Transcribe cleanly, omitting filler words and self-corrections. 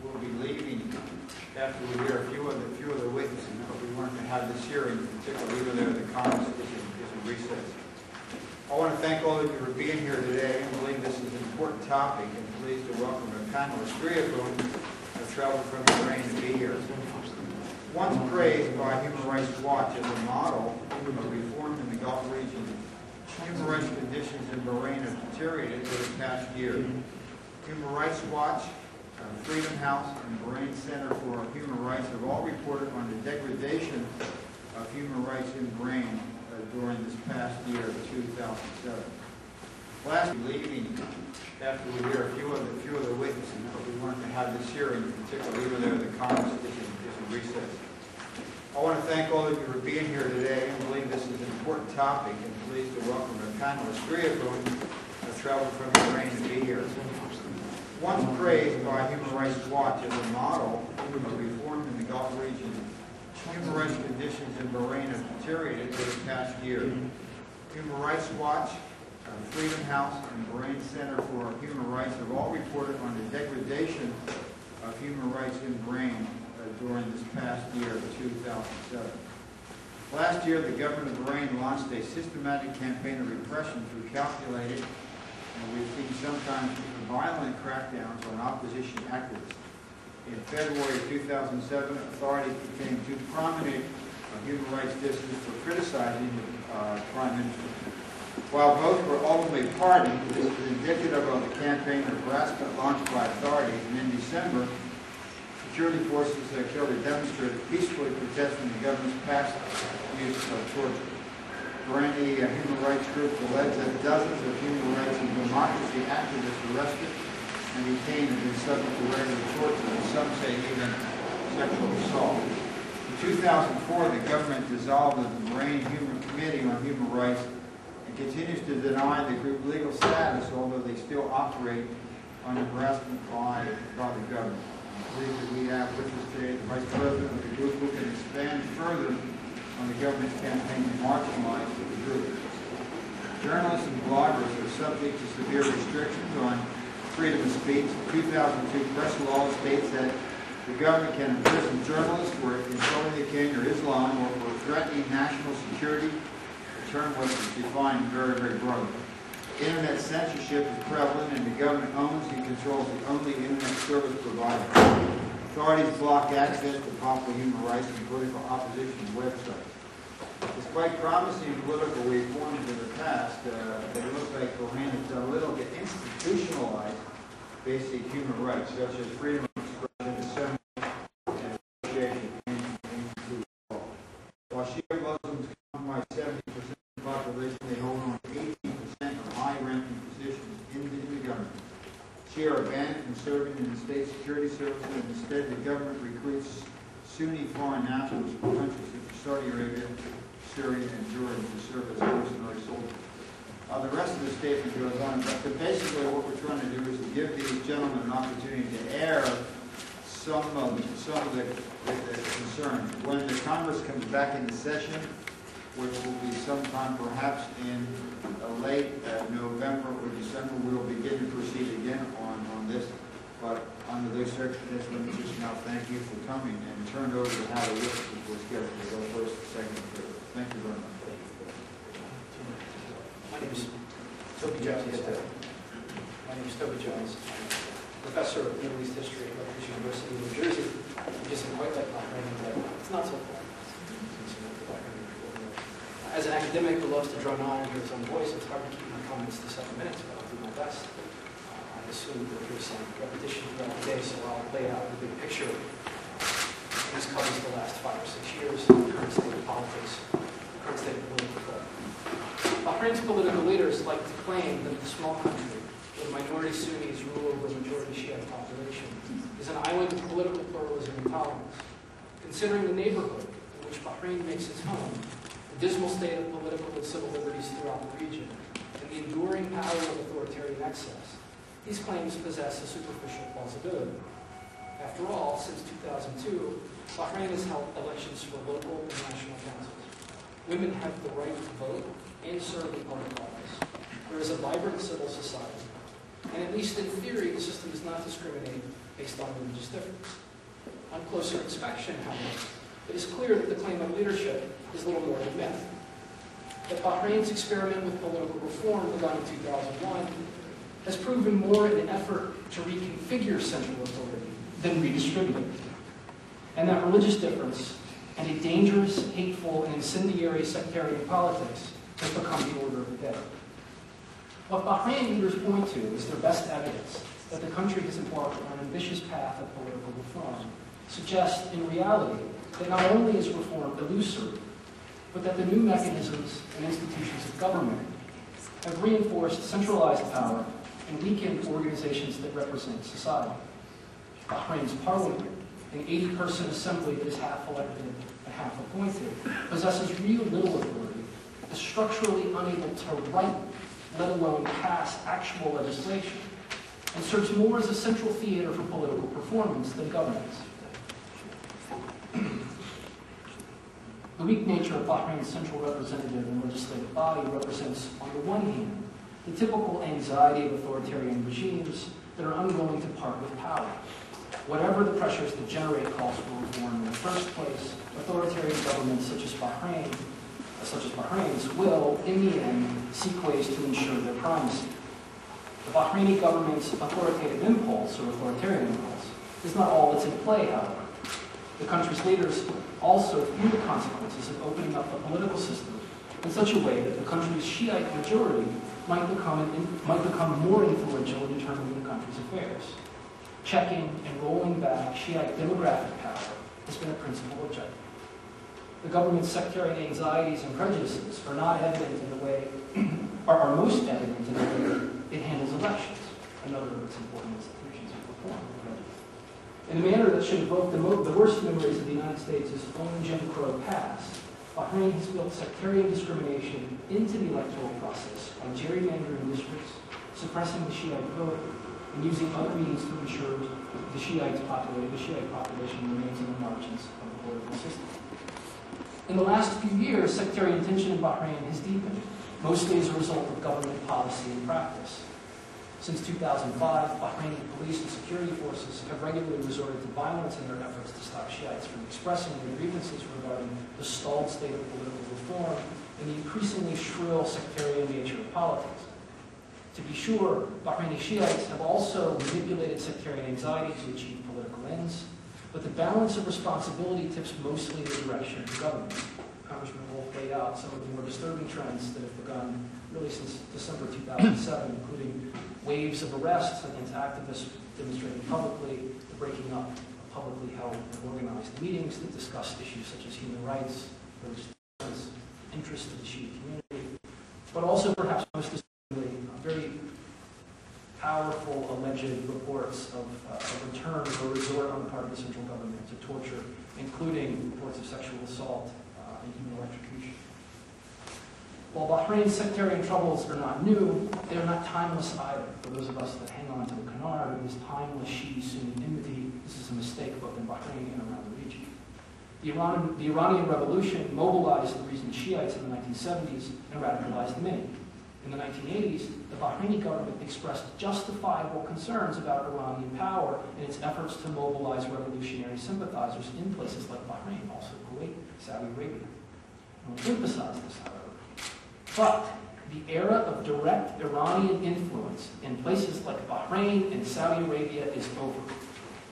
will be leaving after we hear a few of the witnesses, but we weren't going to have this hearing, particularly even though the Congress is in recess. I want to thank all of you for being here today. I believe this is an important topic, and pleased to welcome a panelist, three of whom have traveled from Bahrain to be here. Once praised by Human Rights Watch as a model of reform in the Gulf region, human rights conditions in Bahrain have deteriorated over the past year. Human Rights Watch, Freedom House, and Bahrain Center for Human Rights have all reported on the degradation of human rights in Bahrain during this past year of 2007. Last leaving after we hear a few of the witnesses, but we weren't going to have this hearing, particularly even though the Congress is in recess. I want to thank all of you for being here today. I believe this is an important topic, and pleased to welcome a panelist, three of whom have traveled from Bahrain to be here. Once praised by Human Rights Watch as a model of reform in the Gulf region, human rights conditions in Bahrain have deteriorated over the past year. Human Rights Watch, Freedom House, and Bahrain Center for Human Rights have all reported on the degradation of human rights in Bahrain during this past year of 2007. Last year, the government of Bahrain launched a systematic campaign of repression through calculated, and we've seen sometimes violent crackdowns on opposition activists. In February of 2007, authorities became too prominent human rights dissidents for criticizing the Prime Minister. While both were ultimately pardoned, this is indicative of the campaign of harassment launched by authorities, and in December, security forces killed a demonstrator peacefully protesting the government's past use of torture. Bahraini human rights groups allege that dozens of human rights and democracy activists arrested and detained have been subject to regular torture, and some say even sexual assault. In 2004, the government dissolved the Bahrain Committee on Human Rights and continues to deny the group legal status, although they still operate under harassment by the government. I believe that we have with us today the Vice President of the group who can expand further on the government's campaign to marginalize the group. Journalists and bloggers are subject to severe restrictions on freedom of speech. The 2002 press law states that the government can imprison journalists for insulting the king or Islam or for threatening national security, a term which is defined very, very broadly. Internet censorship is prevalent, and the government owns and controls the only internet service provider. Authorities block access to popular human rights and political opposition websites. Despite promising political reforms in the past, it looks like Bahrain has done little to institutionalize basic human rights, such as freedom of expression, assembly, and association, and law. While Shia Muslims comprise 70% of the population, they hold on 18% of high-ranking positions in the government. Shia are banned from serving in the state security services, and instead the government recruits Sunni foreign nationals from countries such as Saudi Arabia, Syria, and Jordan to serve as mercenary soldiers. The rest of the statement goes on, but basically what we're trying to do is to give these gentlemen an opportunity to air some of the concerns. When the Congress comes back into session, which will be sometime perhaps in late November or December, we will begin to proceed again on this. But under those circumstances, let me just now thank you for coming and turn over to how the witnesses were scheduled to go first, second, and third. Thank you very much. My name is Toby Jones. Professor of Middle East History at Rutgers University in New Jersey, which isn't quite like Bahrain, but it's not so far. As an academic who loves to draw on and hear his own voice, it's hard to keep my comments to 7 minutes, but I'll do my best. I assume that there's some repetition throughout the day, so I'll lay out the big picture. This covers the last 5 or 6 years, the current state of politics, the current state of political thought. Bahrain's political leaders like to claim that the small country, where minority Sunnis rule over a majority Shiite population, is an island of political pluralism and tolerance. Considering the neighborhood in which Bahrain makes its home, the dismal state of political and civil liberties throughout the region, and the enduring power of authoritarian excess, these claims possess a superficial plausibility. After all, since 2002, Bahrain has held elections for local and national councils. Women have the right to vote and serve in public office. There is a vibrant civil society. And at least in theory, the system does not discriminate based on religious difference. On closer inspection, however, it is clear that the claim of leadership is little more than myth. That Bahrain's experiment with political reform begun in 2001 has proven more an effort to reconfigure central authority than redistribute it. And that religious difference and a dangerous, hateful, and incendiary sectarian politics has become the order of the day. What Bahrain leaders point to is their best evidence that the country has embarked on an ambitious path of political reform suggests, in reality, that not only is reform illusory, but that the new mechanisms and institutions of government have reinforced centralized power and weakened organizations that represent society. Bahrain's parliament, an 80-person assembly that is half elected and half appointed, possesses real little authority, is structurally unable to write, let alone pass actual legislation, and serves more as a central theater for political performance than governance. The weak nature of Bahrain's central representative and legislative body represents, on the one hand, the typical anxiety of authoritarian regimes that are unwilling to part with power. Whatever the pressures that generate calls for reform in the first place, authoritarian governments such as Bahrain's will, in the end, seek ways to ensure their primacy. The Bahraini government's authoritative impulse, or authoritarian impulse, is not all that's in play, however. The country's leaders also view the consequences of opening up the political system in such a way that the country's Shiite majority might become more influential in determining the country's affairs. Checking and rolling back Shiite demographic power has been a principal objective. The government's sectarian anxieties and prejudices are not evident in the way, are most evident in the way it handles elections, another of its important institutions of reform. In a manner that should evoke the worst memories of the United States' own Jim Crow past, Bahrain has built sectarian discrimination into the electoral process by gerrymandering districts, suppressing the Shiite vote, and using other means to ensure the Shiite population remains in the margins of the political system. In the last few years, sectarian tension in Bahrain has deepened, mostly as a result of government policy and practice. Since 2005, Bahraini police and security forces have regularly resorted to violence in their efforts to stop Shiites from expressing their grievances regarding the stalled state of political reform and the increasingly shrill sectarian nature of politics. To be sure, Bahraini Shiites have also manipulated sectarian anxiety to achieve political ends, but the balance of responsibility tips mostly in the direction of the government. Congressman Wolf laid out some of the more disturbing trends that have begun really since December 2007, including waves of arrests against activists demonstrating publicly, the breaking up of publicly held and organized meetings that discussed issues such as human rights, religious tolerance, interest in the Shiite community, but also perhaps most disturbingly, very powerful alleged reports of a return or resort on the part of the central government to torture, including reports of sexual assault and even electrocution. While Bahrain's sectarian troubles are not new, they are not timeless either. For those of us that hang on to the canard of this timeless Shi'i-Sunni enmity, this is a mistake both in Bahrain and around the region. The Iranian Revolution mobilized the recent Shiites in the 1970s and radicalized many. In the 1980s, the Bahraini government expressed justifiable concerns about Iranian power in its efforts to mobilize revolutionary sympathizers in places like Bahrain, also Kuwait, Saudi Arabia. I want to emphasize this, however. But the era of direct Iranian influence in places like Bahrain and Saudi Arabia is over.